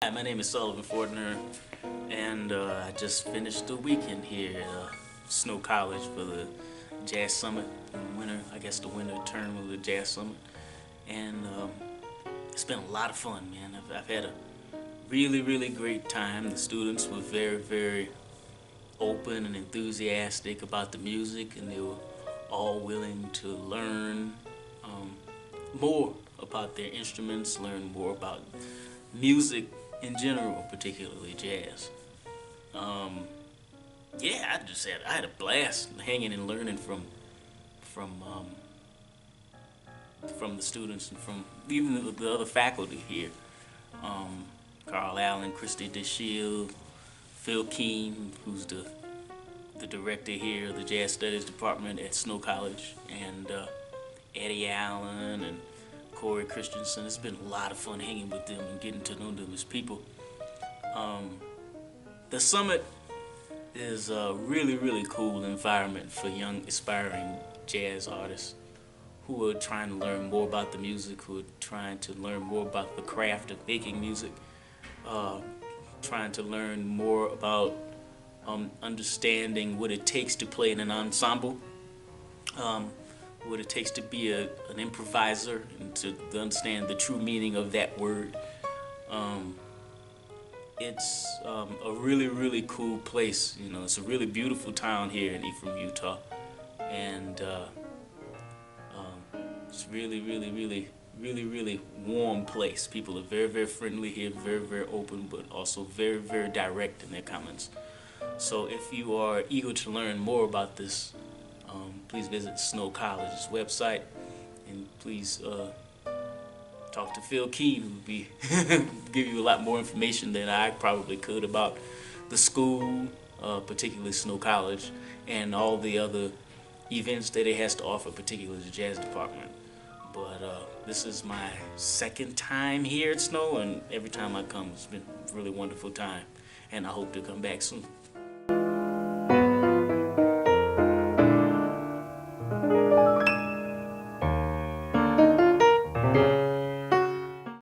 Hi, my name is Sullivan Fortner, and I just finished the weekend here at Snow College for the Jazz Summit, the winter term of the Jazz Summit. And it's been a lot of fun, man. I've had a really great time. The students were very open and enthusiastic about the music, and they were all willing to learn more about their instruments, learn more about music in general, particularly jazz. Um, yeah, I had a blast hanging and learning from um, from the students and from even the other faculty here. Um, Carl Allen, Christy DeShield, Phil Keene, who's the director here of the Jazz Studies Department at Snow College, and Eddie Allen and Corey Christensen. It's been a lot of fun hanging with them and getting to know them as people. Um, the summit is a really cool environment for young aspiring jazz artists who are trying to learn more about the music, who are trying to learn more about the craft of making music, uh, trying to learn more about understanding what it takes to play in an ensemble, um, what it takes to be an improviser, and to understand the true meaning of that word. Um, it's a really cool place. You know, it's a really beautiful town here in Ephraim, Utah, and it's really warm place. People are very friendly here, very open, but also very direct in their comments. So if you are eager to learn more about this, please visit Snow College's website, and please talk to Phil Keene, who will be give you a lot more information than I probably could about the school, particularly Snow College, and all the other events that it has to offer, particularly the jazz department. But this is my second time here at Snow, and every time I come, it's been a really wonderful time, and I hope to come back soon.